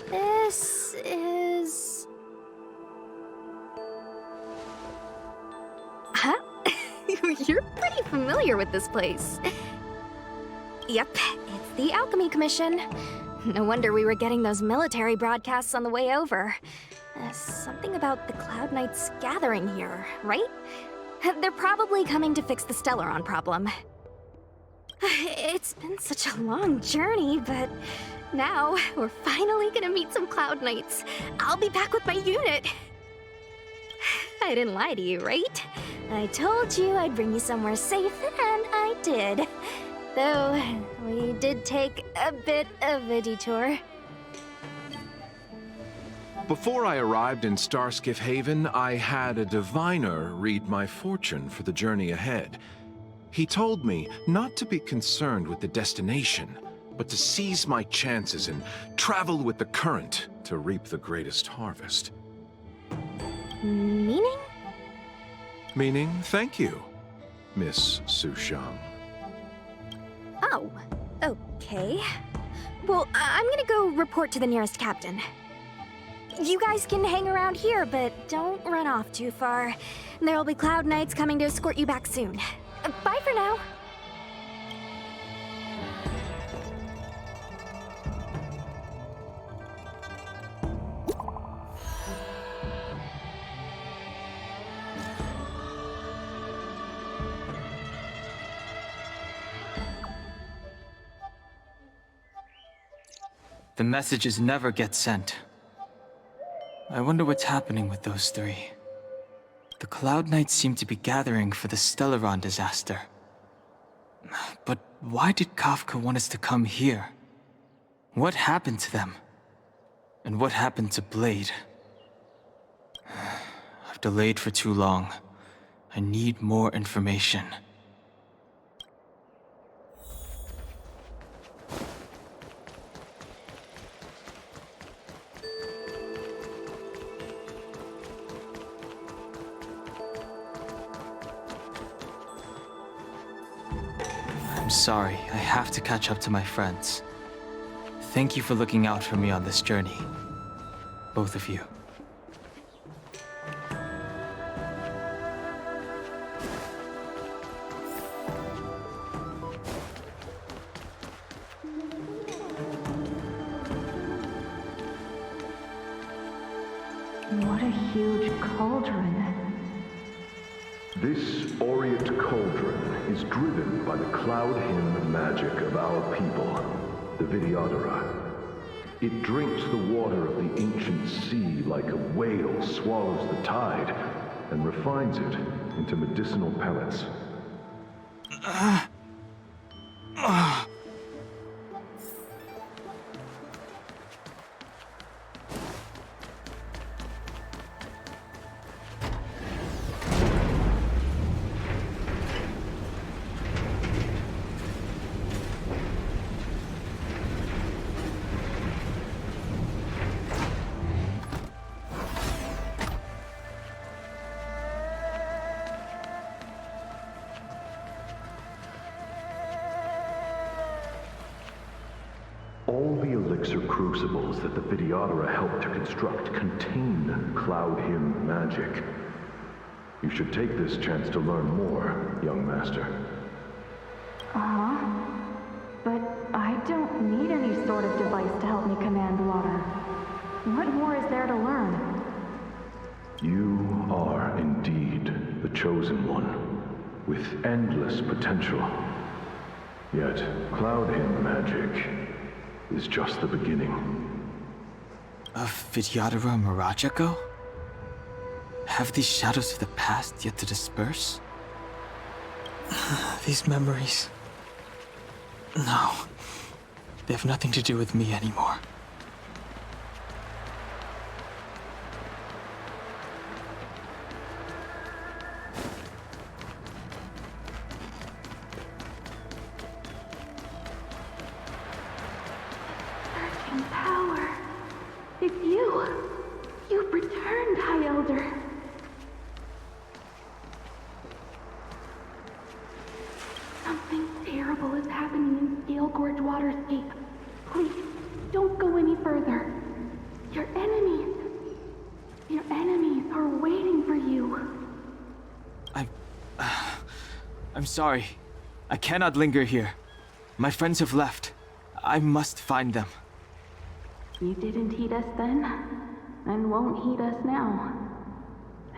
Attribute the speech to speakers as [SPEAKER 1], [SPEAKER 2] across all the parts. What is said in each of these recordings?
[SPEAKER 1] This is... Huh? You're pretty familiar with this place. Yep, it's the Alchemy Commission. No wonder we were getting those military broadcasts on the way over. Something about the Cloud Knights gathering here, right? They're probably coming to fix the Stellaron problem. It's been such a long journey, but now we're finally gonna meet some Cloud Knights. I'll be back with my unit. I didn't lie to you, right? I told you I'd bring you somewhere safe, and I did. Though, we did take a bit of a detour.
[SPEAKER 2] Before I arrived in Starskiff Haven, I had a diviner read my fortune for the journey ahead. He told me not to be concerned with the destination, but to seize my chances and travel with the current to reap the greatest harvest.
[SPEAKER 1] Meaning?
[SPEAKER 2] Meaning, thank you, Miss Sushang.
[SPEAKER 1] Oh, okay. Well, I'm gonna go report to the nearest captain. You guys can hang around here, but don't run off too far. There'll be Cloud Knights coming to escort you back soon. Bye for now.
[SPEAKER 3] The messages never get sent. I wonder what's happening with those three. The Cloud Knights seem to be gathering for the Stellaron disaster. But why did Kafka want us to come here? What happened to them? And what happened to Blade? I've delayed for too long. I need more information. I'm sorry, I have to catch up to my friends. Thank you for looking out for me on this journey. Both of you.
[SPEAKER 4] What a huge cauldron.
[SPEAKER 5] This aureate cauldron is driven by the cloud hymn magic of our people, the Vidyadhara. It drinks the water of the ancient sea like a whale swallows the tide, and refines it into medicinal pellets. All the elixir crucibles that the Vidyadhara helped to construct contain cloud hymn magic. You should take this chance to learn more, young master.
[SPEAKER 4] Uh-huh. But I don't need any sort of device to help me command water. What more is there to learn?
[SPEAKER 5] You are indeed the chosen one, with endless potential. Yet, cloud hymn magic is just the beginning.
[SPEAKER 3] Of Vidyadhara Mirajako? Have these shadows of the past yet to disperse? These memories... No. They have nothing to do with me anymore.
[SPEAKER 4] Surging power. It's you. You've returned, High Elder. Something terrible is happening in Steel Gorge Waterscape. Please, Don't go any further. Your enemies. Your enemies are waiting for you.
[SPEAKER 3] I'm sorry. I cannot linger here. My friends have left. I must find them.
[SPEAKER 4] You didn't heed us then, and won't heed us now.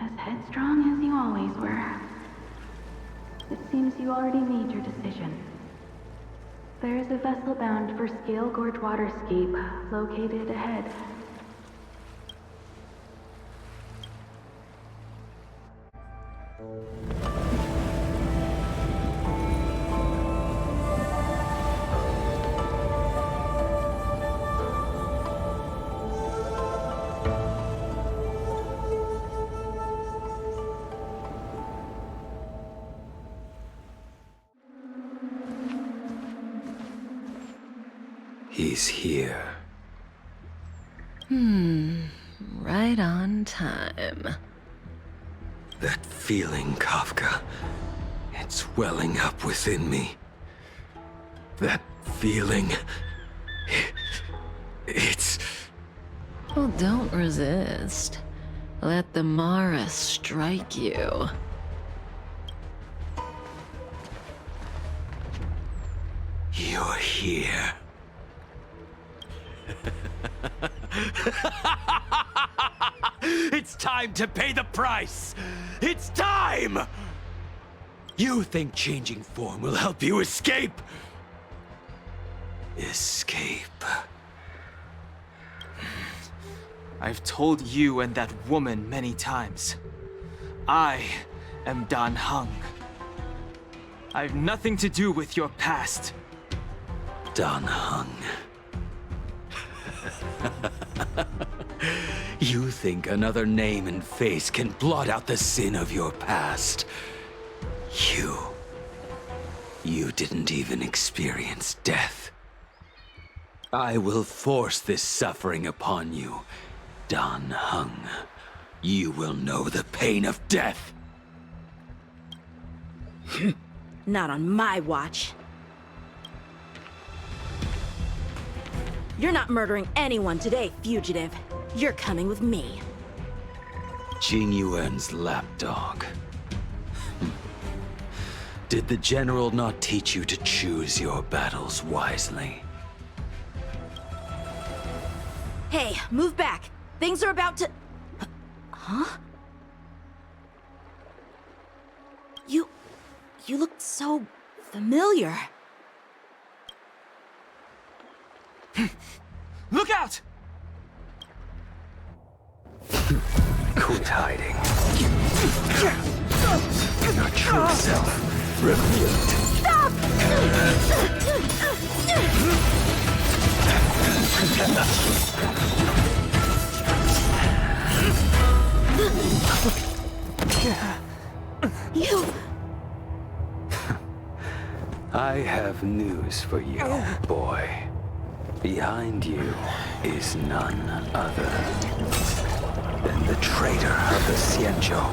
[SPEAKER 4] As headstrong as you always were. It seems you already made your decision. There is a vessel bound for Scale Gorge Waterscape, located ahead.
[SPEAKER 6] He's here.
[SPEAKER 7] Right on time.
[SPEAKER 6] That feeling, Kafka. It's welling up within me. That feeling... It's...
[SPEAKER 7] Well, don't resist. Let the Mara strike you.
[SPEAKER 6] You're here. It's time to pay the price! It's time! You think changing form will help you escape? Escape.
[SPEAKER 3] I've told you and that woman many times. I am Dan Heng. I've nothing to do with your past.
[SPEAKER 6] Dan Heng. You think another name and face can blot out the sin of your past? You didn't even experience death. I will force this suffering upon you, Dan Heng. You will know the pain of death.
[SPEAKER 8] Not on my watch. You're not murdering anyone today, fugitive. You're coming with me.
[SPEAKER 6] Jing Yuan's lapdog. Did the general not teach you to choose your battles wisely?
[SPEAKER 8] Hey, move back. Things are about to... Huh? You look so familiar.
[SPEAKER 3] Look out!
[SPEAKER 6] Quit hiding. Your true self revealed.
[SPEAKER 8] Stop! You...
[SPEAKER 6] I have news for you, boy. Behind you is none other than the traitor of the Xianzhou.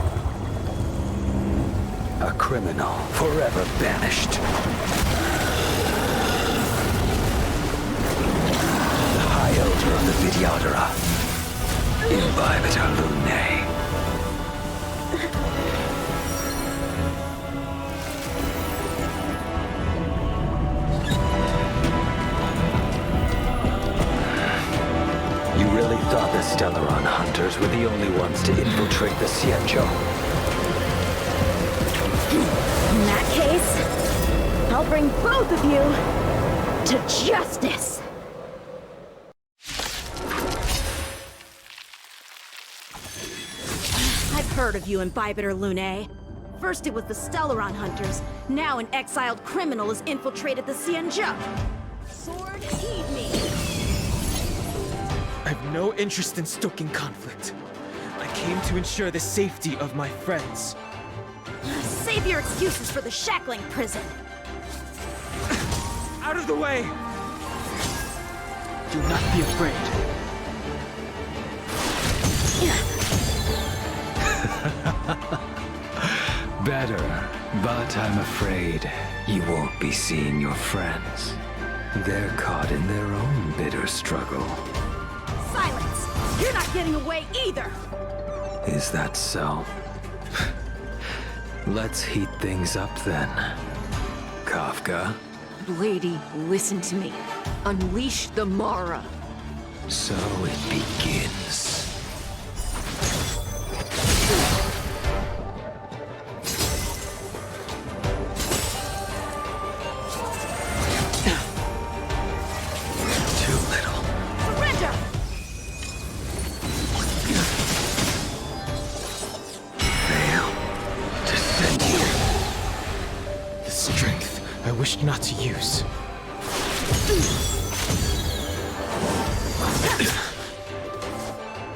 [SPEAKER 6] A criminal forever banished. The High Elder of the Vidyadhara. Imbibitor Lunae. You really thought the Stellaron hunters were the only ones to infiltrate the Xianzhou?
[SPEAKER 8] In that case, I'll bring both of you to justice. I've heard of you, Imbibitor Lunae. First it was the Stellaron hunters, now an exiled criminal has infiltrated the Xianzhou. Sword, heed me.
[SPEAKER 3] I have no interest in stoking conflict. I came to ensure the safety of my friends.
[SPEAKER 8] Save your excuses for the shackling prison.
[SPEAKER 3] Out of the way! Do not be afraid.
[SPEAKER 6] Better, but I'm afraid you won't be seeing your friends. They're caught in their own bitter another struggle.
[SPEAKER 8] Silence! You're not getting away either!
[SPEAKER 6] Is that so? Let's heat things up then. Kafka?
[SPEAKER 7] Lady, listen to me. Unleash the Mara.
[SPEAKER 6] So it begins. Too little.
[SPEAKER 8] Surrender!
[SPEAKER 6] Fail to send you.
[SPEAKER 3] The strength I wished not to use.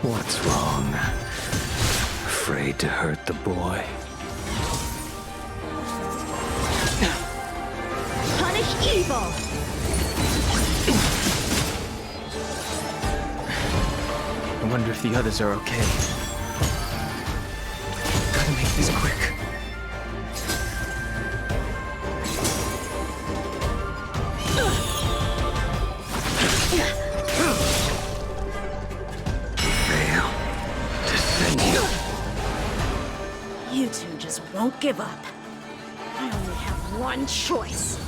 [SPEAKER 6] What's wrong? Afraid to hurt the boy?
[SPEAKER 8] Punish evil!
[SPEAKER 3] I wonder if the others are okay. Gotta make this quick.
[SPEAKER 6] Fail to send you.
[SPEAKER 8] You two just won't give up. I only have one choice.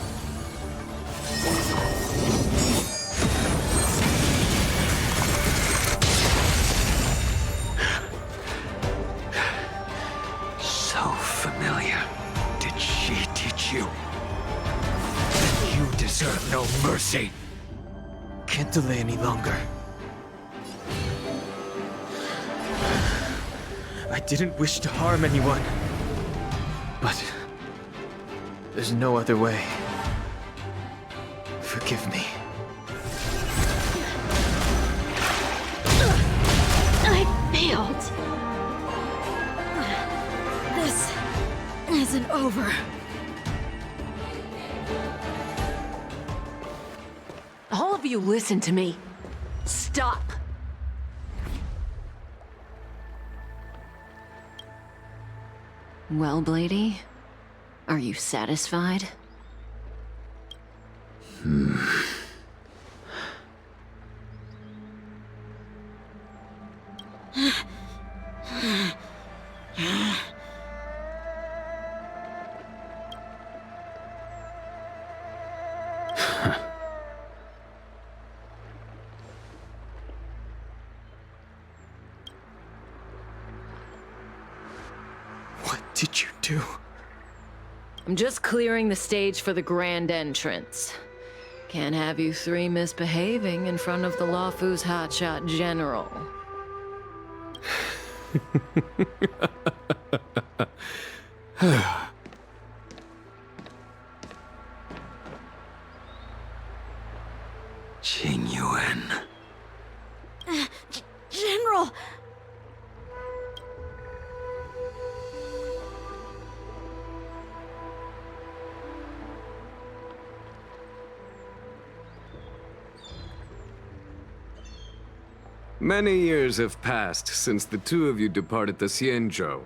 [SPEAKER 6] So familiar. Did she teach you? You deserve no mercy.
[SPEAKER 3] Can't delay any longer. I didn't wish to harm anyone. But there's no other way. Forgive me.
[SPEAKER 1] I failed. This isn't over.
[SPEAKER 7] All of you listen to me. Stop. Well, Blady, are you satisfied?
[SPEAKER 3] What did you do?
[SPEAKER 7] I'm just clearing the stage for the grand entrance. Can't have you three misbehaving in front of the Lawfu's hotshot general.
[SPEAKER 6] Qingyuan.
[SPEAKER 8] General!
[SPEAKER 9] Many years have passed since the two of you departed the Xianzhou,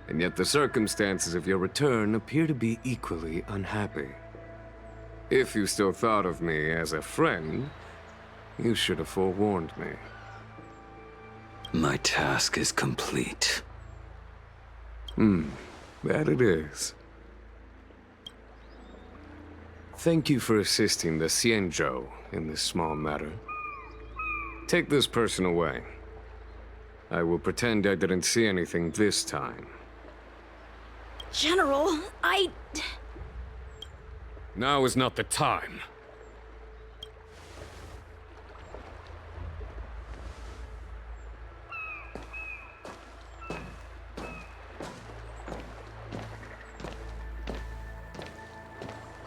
[SPEAKER 9] and yet the circumstances of your return appear to be equally unhappy. If you still thought of me as a friend, you should have forewarned me.
[SPEAKER 6] My task is complete.
[SPEAKER 9] That it is. Thank you for assisting the Xianzhou in this small matter. Take this person away. I will pretend I didn't see anything this time.
[SPEAKER 8] General,
[SPEAKER 9] Now is not the time.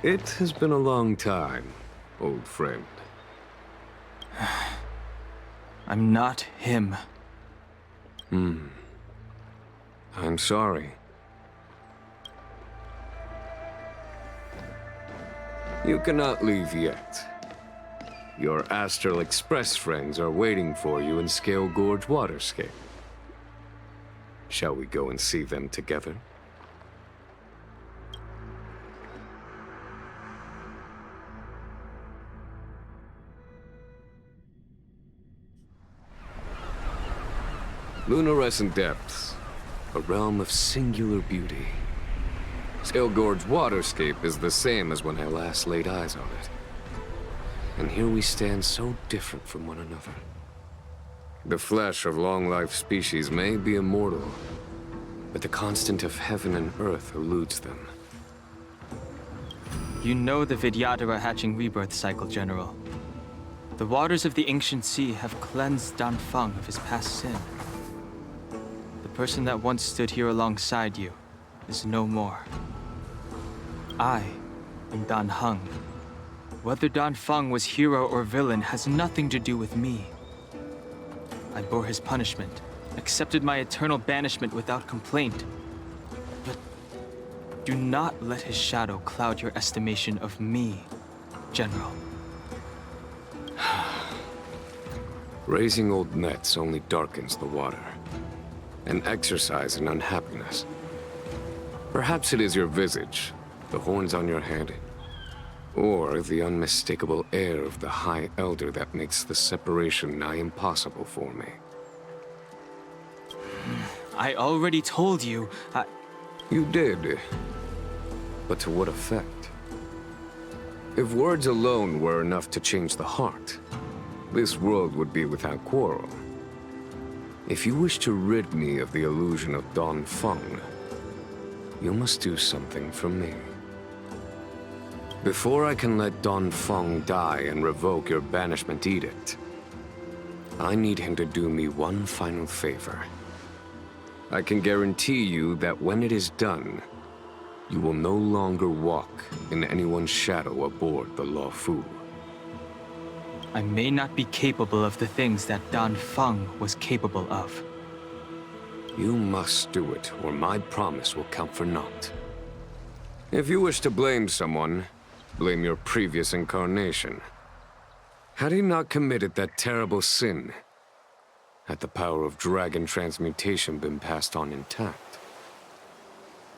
[SPEAKER 9] It has been a long time, old friend.
[SPEAKER 3] I'm not him.
[SPEAKER 9] I'm sorry. You cannot leave yet. Your Astral Express friends are waiting for you in Scale Gorge Waterscape. Shall we go and see them together? Lunarescent depths, a realm of singular beauty. Stilgord's waterscape is the same as when I last laid eyes on it. And here we stand so different from one another. The flesh of long-life species may be immortal, but the constant of heaven and earth eludes them.
[SPEAKER 3] You know the Vidyadhara hatching rebirth cycle, General. The waters of the ancient sea have cleansed Dan Feng of his past sin. The person that once stood here alongside you is no more. I am Dan Heng. Whether Dan Feng was hero or villain has nothing to do with me. I bore his punishment, accepted my eternal banishment without complaint. But do not let his shadow cloud your estimation of me, General.
[SPEAKER 9] Raising old nets only darkens the water, an exercise in unhappiness. Perhaps it is your visage, the horns on your head, or the unmistakable air of the High Elder that makes the separation nigh impossible for me.
[SPEAKER 3] I already told you,
[SPEAKER 9] You did. But to what effect? If words alone were enough to change the heart, this world would be without quarrel. If you wish to rid me of the illusion of Dan Feng, you must do something for me. Before I can let Dan Feng die and revoke your banishment edict, I need him to do me one final favor. I can guarantee you that when it is done, you will no longer walk in anyone's shadow aboard the Luofu.
[SPEAKER 3] I may not be capable of the things that Dan Feng was capable of.
[SPEAKER 9] You must do it, or my promise will count for naught. If you wish to blame someone, blame your previous incarnation. Had he not committed that terrible sin, had the power of dragon transmutation been passed on intact,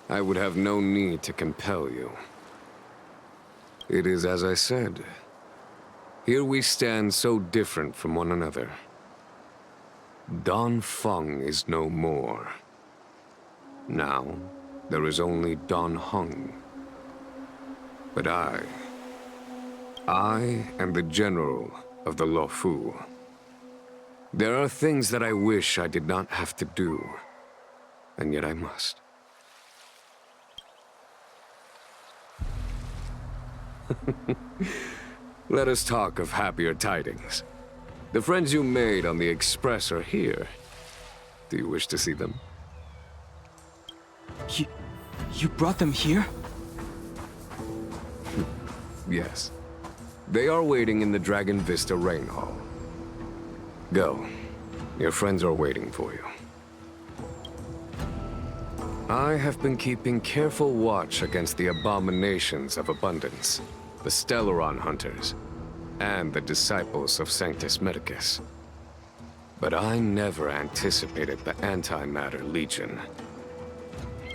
[SPEAKER 9] I would have no need to compel you. It is as I said. Here we stand so different from one another. Dan Feng is no more. Now, there is only Dan Heng. But I am the general of the Luofu. There are things that I wish I did not have to do, and yet I must. Let us talk of happier tidings. The friends you made on the Express are here. Do you wish to see them?
[SPEAKER 3] You brought them here?
[SPEAKER 9] Yes. They are waiting in the Dragon Vista Rain Hall. Go. Your friends are waiting for you. I have been keeping careful watch against the abominations of abundance, the Stellaron hunters, and the disciples of Sanctus Medicus. But I never anticipated the Antimatter Legion.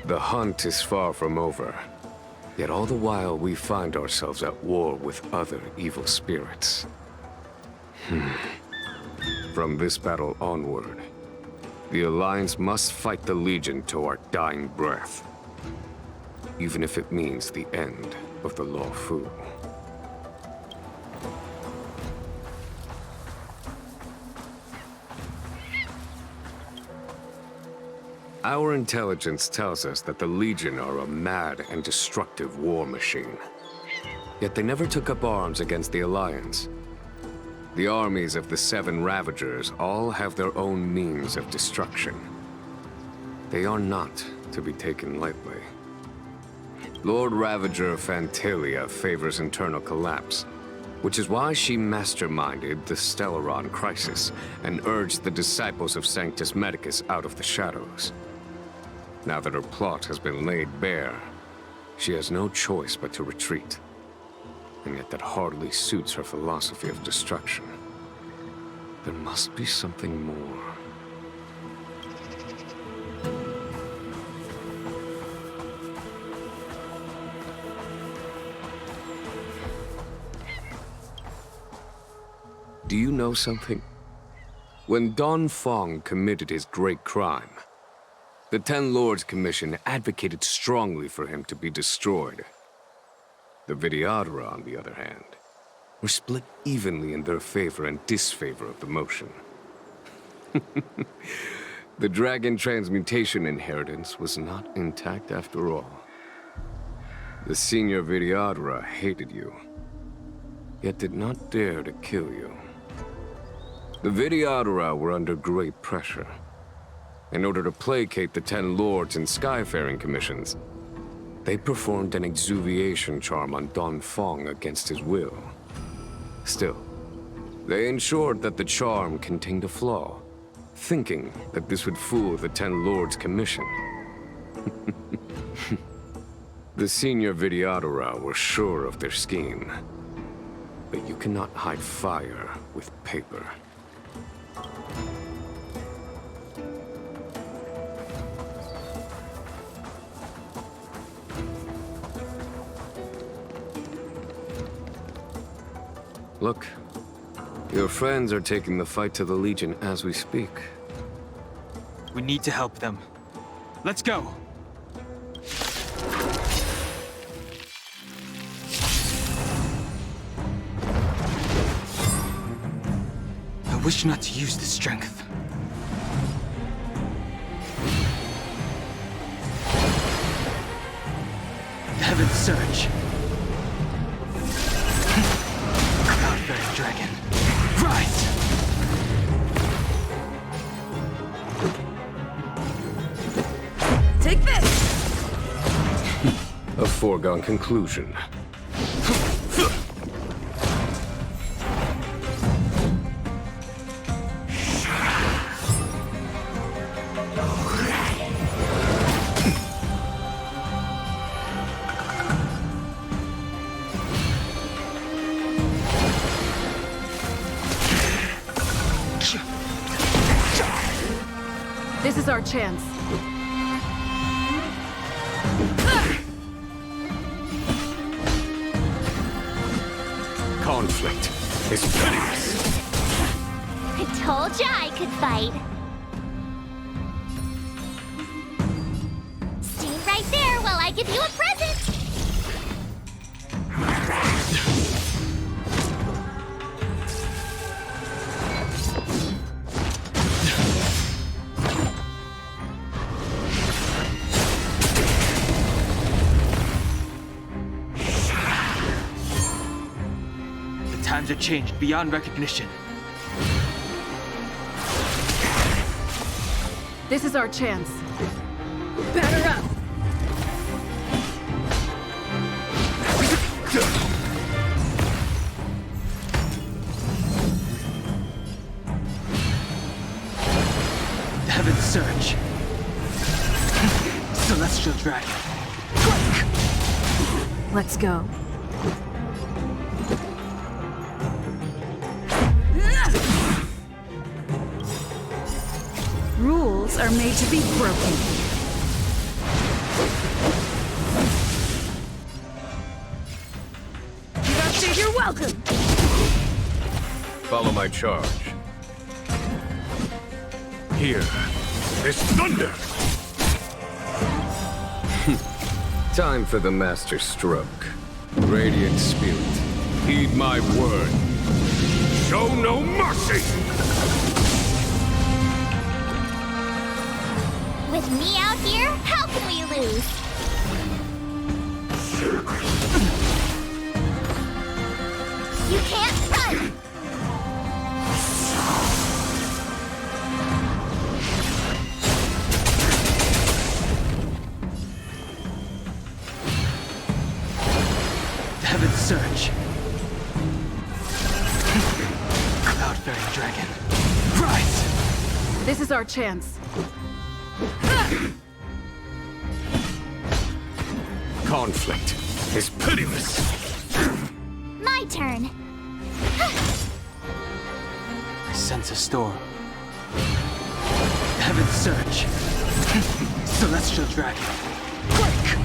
[SPEAKER 9] The hunt is far from over, yet all the while we find ourselves at war with other evil spirits. From this battle onward, the Alliance must fight the Legion to our dying breath, even if it means the end of the Luofu. Our intelligence tells us that the Legion are a mad and destructive war machine. Yet they never took up arms against the Alliance. The armies of the Seven Ravagers all have their own means of destruction. They are not to be taken lightly. Lord Ravager Fantalia favors internal collapse, which is why she masterminded the Stellaron crisis and urged the disciples of Sanctus Medicus out of the shadows. Now that her plot has been laid bare, she has no choice but to retreat. And yet that hardly suits her philosophy of destruction. There must be something more. Do you know something? When Don Fong committed his great crime, the Ten Lords Commission advocated strongly for him to be destroyed. The Vidyadhara, on the other hand, were split evenly in their favor and disfavor of the motion. The dragon transmutation inheritance was not intact after all. The senior Vidyadhara hated you, yet did not dare to kill you. The Vidyadhara were under great pressure. In order to placate the Ten Lords and Skyfaring Commissions, they performed an exuviation charm on Don Fong against his will. Still, they ensured that the charm contained a flaw, thinking that this would fool the Ten Lords Commission. The senior Vidyadhara were sure of their scheme, but you cannot hide fire with paper. Look, your friends are taking the fight to the Legion as we speak.
[SPEAKER 3] We need to help them. Let's go! I wish not to use the strength. Heaven's Surge. Cloud-bearing dragon. Rise!
[SPEAKER 8] Take this!
[SPEAKER 9] A foregone conclusion.
[SPEAKER 8] This is our chance.
[SPEAKER 9] Conflict is pitiless.
[SPEAKER 1] I told ya I could fight. Stay right there while I give you a present.
[SPEAKER 3] Times are changed beyond recognition.
[SPEAKER 8] This is our chance. Batter up!
[SPEAKER 3] Heaven's Surge. Celestial Dragon.
[SPEAKER 8] Let's go. Rules are made to be broken. You don't say you're welcome!
[SPEAKER 9] Follow my charge. Here is thunder! Time for the master stroke. Radiant Spirit, heed my word. Show no mercy!
[SPEAKER 1] With me out here, how can we lose? You can't run!
[SPEAKER 3] Heaven's Surge. Cloud-bearing dragon. Rise!
[SPEAKER 8] This is our chance.
[SPEAKER 9] Conflict is pitiless.
[SPEAKER 1] My turn.
[SPEAKER 3] I sense a storm. Heaven's Surge. Celestial Dragon. Quake!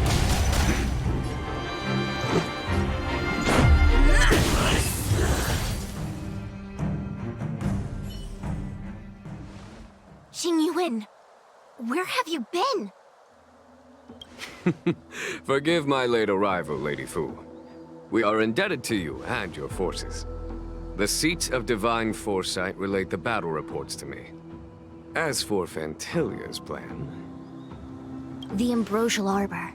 [SPEAKER 1] Xingyuan, where have you been?
[SPEAKER 9] Forgive my late arrival, Lady Fu. We are indebted to you and your forces. The Seat of Divine Foresight relayed the battle reports to me. As for Fantilia's plan...
[SPEAKER 1] The Ambrosial Arbor.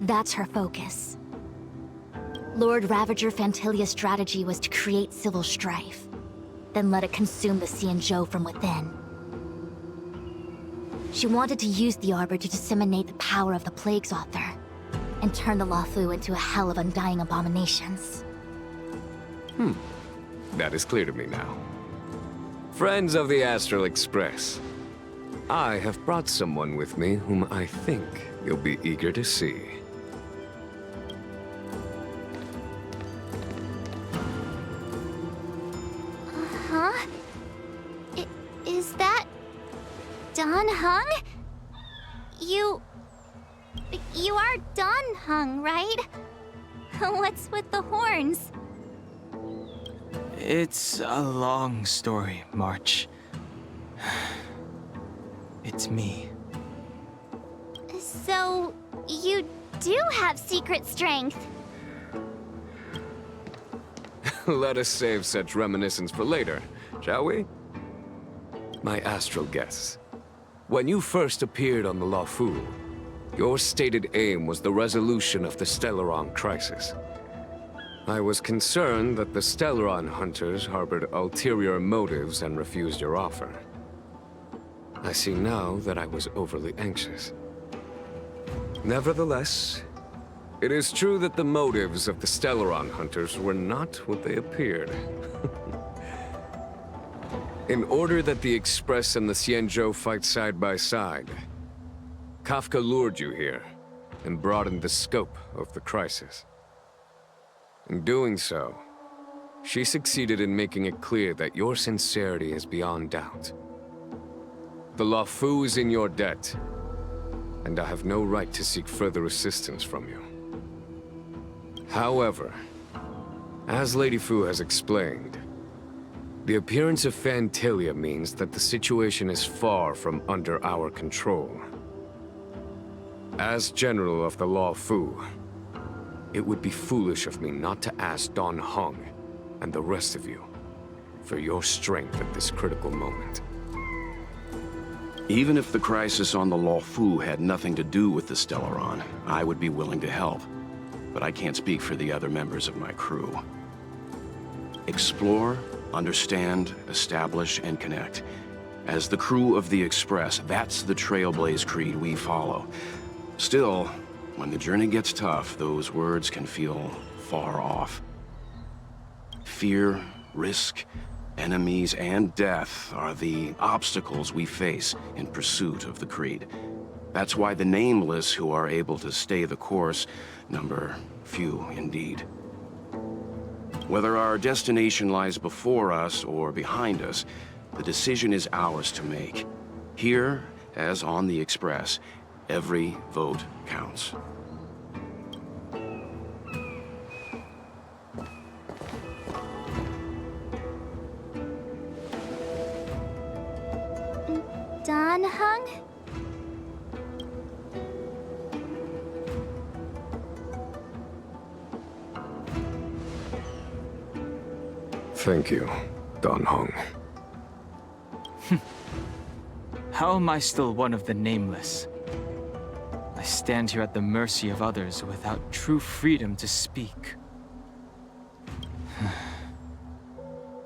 [SPEAKER 1] That's her focus. Lord Ravager Fantilia's strategy was to create civil strife, then let it consume the Xianzhou from within. She wanted to use the Arbor to disseminate the power of the Plague's author, and turn the Luofu into a hell of undying abominations.
[SPEAKER 9] That is clear to me now. Friends of the Astral Express, I have brought someone with me whom I think you'll be eager to see.
[SPEAKER 1] Huh? Is that... Dan Heng? You are Dan Heng, right? What's with the horns?
[SPEAKER 3] It's a long story, March. It's me.
[SPEAKER 1] So, you do have secret strength.
[SPEAKER 9] Let us save such reminiscence for later, shall we? My astral guests. When you first appeared on the Luofu, your stated aim was the resolution of the Stellaron crisis. I was concerned that the Stellaron hunters harbored ulterior motives and refused your offer. I see now that I was overly anxious. Nevertheless, it is true that the motives of the Stellaron hunters were not what they appeared. In order that the Express and the Xianzhou fight side by side, Kafka lured you here and broadened the scope of the crisis. In doing so, she succeeded in making it clear that your sincerity is beyond doubt. The Luofu is in your debt, and I have no right to seek further assistance from you. However, as Lady Fu has explained, the appearance of Fantilia means that the situation is far from under our control. As General of the Luofu, it would be foolish of me not to ask Dan Heng and the rest of you for your strength at this critical moment.
[SPEAKER 10] Even if the crisis on the Luofu had nothing to do with the Stellaron, I would be willing to help. But I can't speak for the other members of my crew. Explore, understand, establish, and connect. As the crew of the Express, that's the Trailblaze creed we follow. Still, when the journey gets tough, those words can feel far off. Fear, risk, enemies, and death are the obstacles we face in pursuit of the creed. That's why the nameless who are able to stay the course number few indeed. Whether our destination lies before us or behind us, the decision is ours to make. Here, as on the Express, every vote counts.
[SPEAKER 1] Dan Heng?
[SPEAKER 9] Thank you, Dan Heng.
[SPEAKER 3] How am I still one of the nameless? I stand here at the mercy of others without true freedom to speak.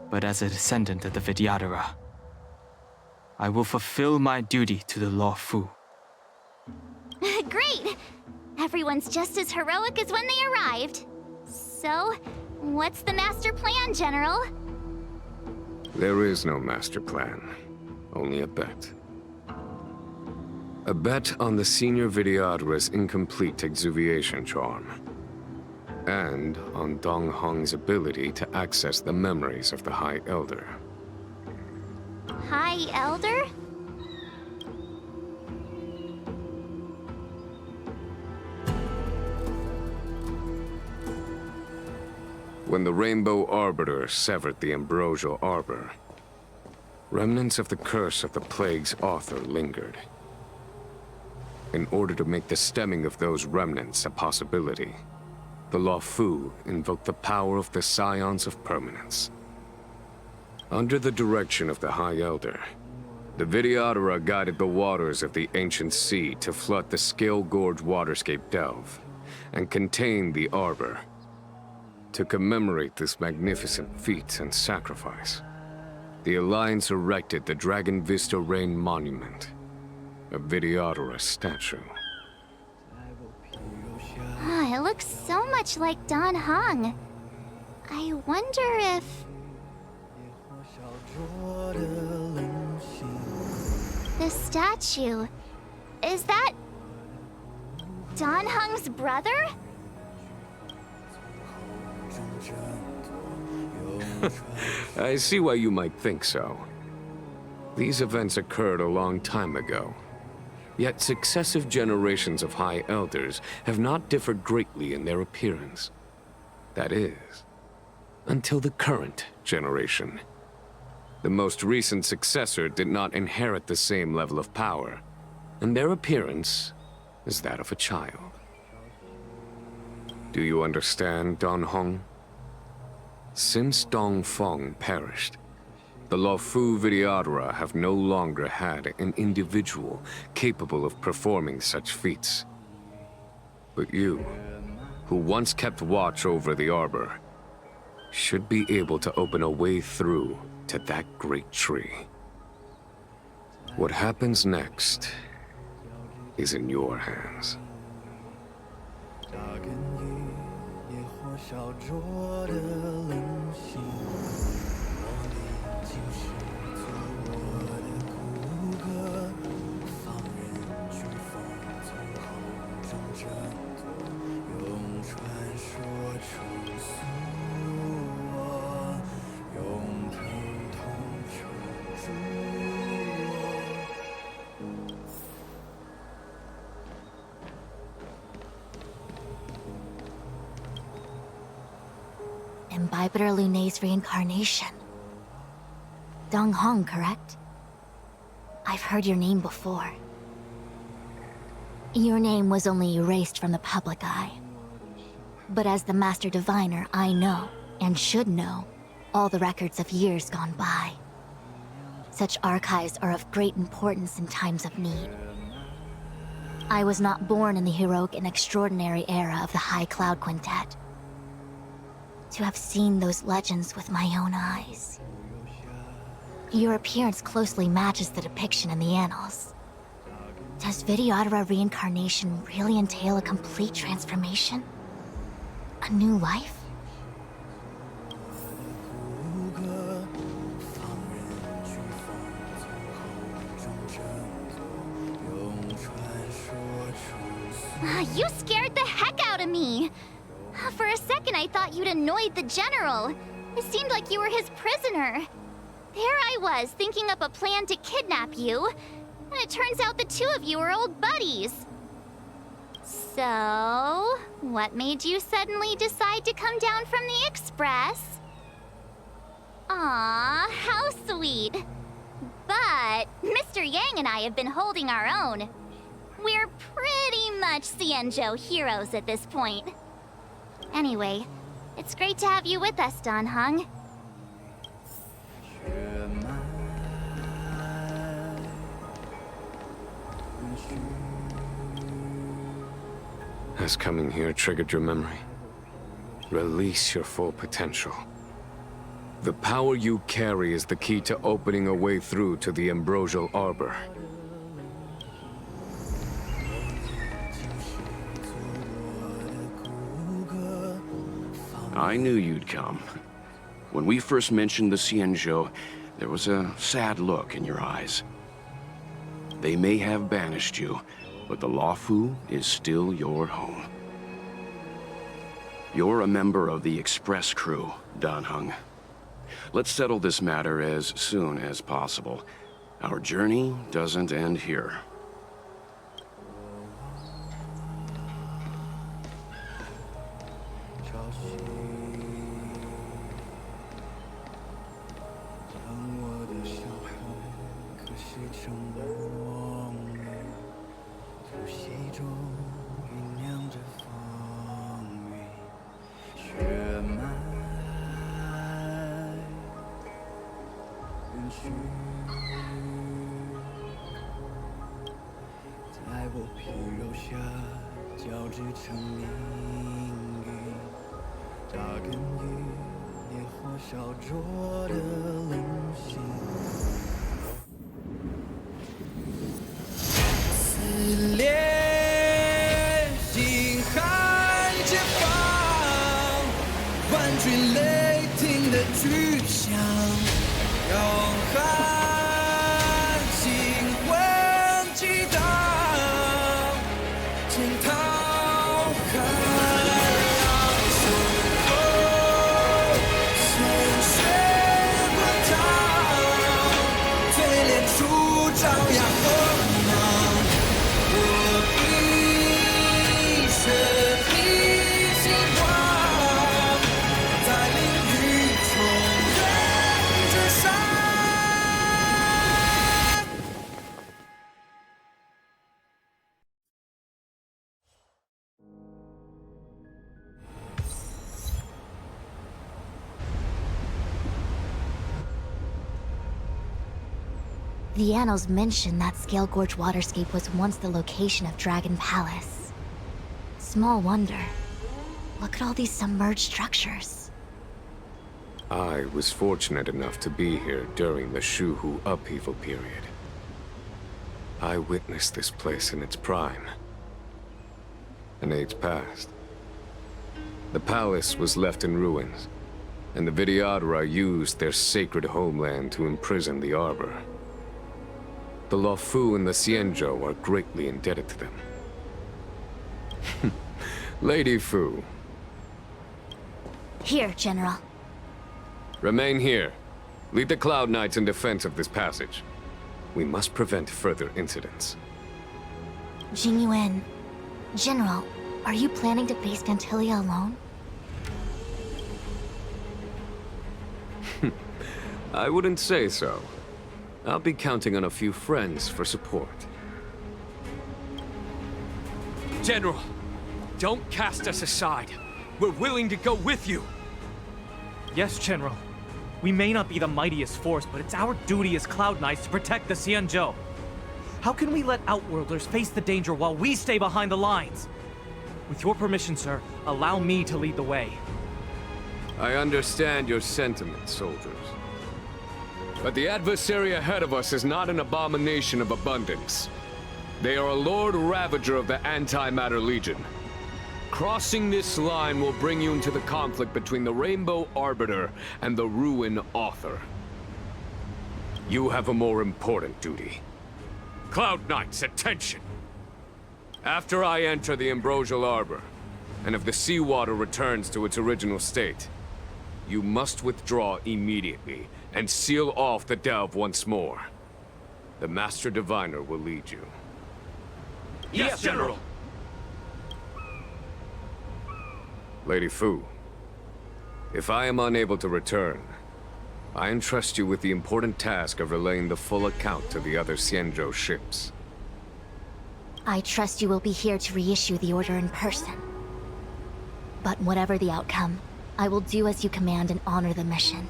[SPEAKER 3] But as a descendant of the Vidyadhara, I will fulfill my duty to the Luofu.
[SPEAKER 1] Great! Everyone's just as heroic as when they arrived. So, what's the master plan, General?
[SPEAKER 9] There is no master plan, only a bet. A bet on the Senior Vidyadhara's incomplete exuviation charm. And on Dong Hong's ability to access the memories of the High Elder.
[SPEAKER 1] High Elder?
[SPEAKER 9] When the Rainbow Arbiter severed the Ambrosial Arbor, Remnants of the curse of the plague's author lingered. In order to make the stemming of those remnants a possibility, the Luofu invoked the power of the Scions of Permanence. Under the direction of the High Elder, the Videodora guided the waters of the ancient sea to flood the Scale Gorge waterscape delve and contain the Arbor. To commemorate this magnificent feat and sacrifice, the Alliance erected the Dragon Vista Rain Monument, a Videodora statue.
[SPEAKER 11] It looks so much like Dan Heng. I wonder if... The statue... Is that... Dan Heng's brother?
[SPEAKER 9] I see why you might think so. These events occurred a long time ago. Yet successive generations of High Elders have not differed greatly in their appearance. That is, until the current generation. The most recent successor did not inherit the same level of power, and their appearance is that of a child. Do you understand, Dan Heng? Since Dongfeng perished, the Luofu Videodora have no longer had an individual capable of performing such feats. But you, who once kept watch over the Arbor, should be able to open a way through to that great tree. What happens next is in your hands.
[SPEAKER 11] Imbibitor Lunay's reincarnation. Dong Heng, correct? I've heard your name before. Your name was only erased from the public eye. But as the Master Diviner, I know, and should know, all the records of years gone by. Such archives are of great importance in times of need. I was not born in the heroic and extraordinary era of the High Cloud Quintet. To have seen those legends with my own eyes. Your appearance closely matches the depiction in the annals. Does Videodora reincarnation really entail a complete transformation? A new life? You scared the heck out of me! For a second, I thought you'd annoyed the General. It seemed like you were his prisoner. There I was, thinking up a plan to kidnap you. And it turns out the two of you are old buddies. So, what made you suddenly decide to come down from the Express? Aw, how sweet. But Mr. Yang and I have been holding our own. We're pretty much Xianzhou heroes at this point. Anyway, it's great to have you with us, Dan Heng.
[SPEAKER 9] Has coming here triggered your memory? Release your full potential. The power you carry is the key to opening a way through to the Ambrosial Arbor.
[SPEAKER 10] I knew you'd come. When we first mentioned the Xianzhou, there was a sad look in your eyes. They may have banished you, but the Luofu is still your home. You're a member of the Express crew, Dan Heng. Let's settle this matter as soon as possible. Our journey doesn't end here.
[SPEAKER 12] 生梦里，呼吸中酝酿着风雨，血脉远去，在我皮肉下交织成命运，扎根于烈火烧灼的灵性。撕裂心海解放，万军雷霆的巨响，摇撼心魂激荡，惊涛骇浪，胸口鲜血滚烫，淬炼出张牙锋芒。我一生一心光，在领域中人之上。
[SPEAKER 11] The annals mention that Scale Gorge Waterscape was once the location of Dragon Palace. Small wonder. Look at all these submerged structures.
[SPEAKER 9] I was fortunate enough to be here during the Shuhu upheaval period. I witnessed this place in its prime. An age passed. The palace was left in ruins, and the Vidyadhara used their sacred homeland to imprison the Arbor. The Luofu and the Xianzhou are greatly indebted to them. Lady Fu.
[SPEAKER 11] Here, General.
[SPEAKER 9] Remain here. Lead the Cloud Knights in defense of this passage. We must prevent further incidents.
[SPEAKER 11] Jing Yuan. General, are you planning to face Vantilia alone?
[SPEAKER 9] I wouldn't say so. I'll be counting on a few friends for support.
[SPEAKER 13] General, don't cast us aside. We're willing to go with you.
[SPEAKER 14] Yes, General. We may not be the mightiest force, but it's our duty as Cloud Knights to protect the Xianzhou. How can we let Outworlders face the danger while we stay behind the lines? With your permission, sir, allow me to lead the way.
[SPEAKER 9] I understand your sentiments, soldiers. But the adversary ahead of us is not an abomination of abundance. They are a Lord Ravager of the Antimatter Legion. Crossing this line will bring you into the conflict between the Rainbow Arbiter and the Ruin Author. You have a more important duty. Cloud Knights, attention! After I enter the Ambrosial Arbor, and if the seawater returns to its original state, you must withdraw immediately and seal off the delve once more. The Master Diviner will lead you.
[SPEAKER 13] Yes, General!
[SPEAKER 9] Lady Fu, if I am unable to return, I entrust you with the important task of relaying the full account to the other Xianzhou ships.
[SPEAKER 11] I trust you will be here to reissue the order in person. But whatever the outcome, I will do as you command and honor the mission.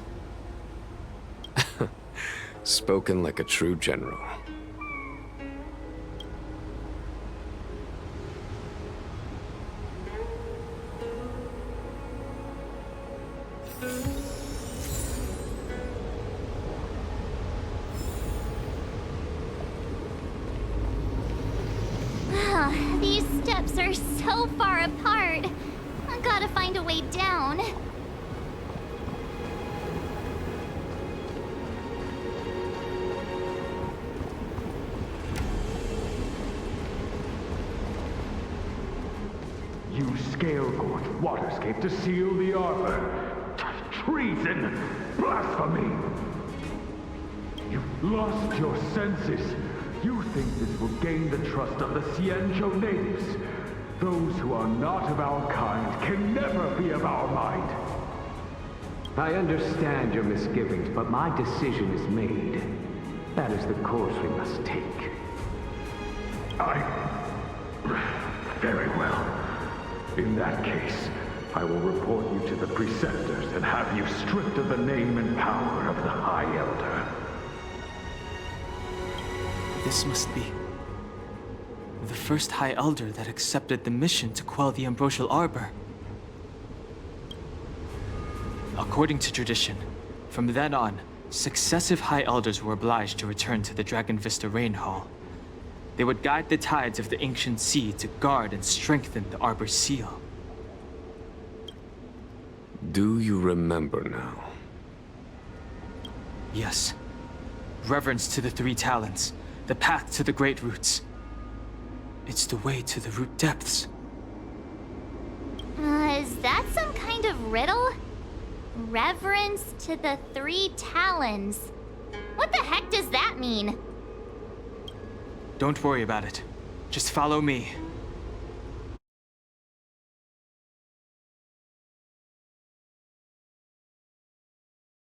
[SPEAKER 9] Spoken like a true general.
[SPEAKER 11] These steps are so far apart. I gotta find a way down.
[SPEAKER 5] You Scale Gorge Waterscape to seal the arbor. Treason! Blasphemy! You've lost your senses. You think this will gain the trust of the Xianzhou natives. Those who are not of our kind can never be of our mind.
[SPEAKER 15] I understand your misgivings, but my decision is made.
[SPEAKER 5] That is the course we must take. Very well. In that case, I will report you to the Preceptors and have you stripped of the name and power of the High Elder.
[SPEAKER 3] This must be the first High Elder that accepted the mission to quell the Ambrosial Arbor. According to tradition, from then on, successive High Elders were obliged to return to the Dragon Vista Rain Hall. They would guide the tides of the ancient sea to guard and strengthen the Arbor's seal.
[SPEAKER 9] Do you remember now?
[SPEAKER 3] Yes. Reverence to the Three Talons, the path to the Great Roots. It's the way to the root depths.
[SPEAKER 11] Is that some kind of riddle? Reverence to the Three Talons. What the heck does that mean?
[SPEAKER 3] Don't worry about it. Just follow me.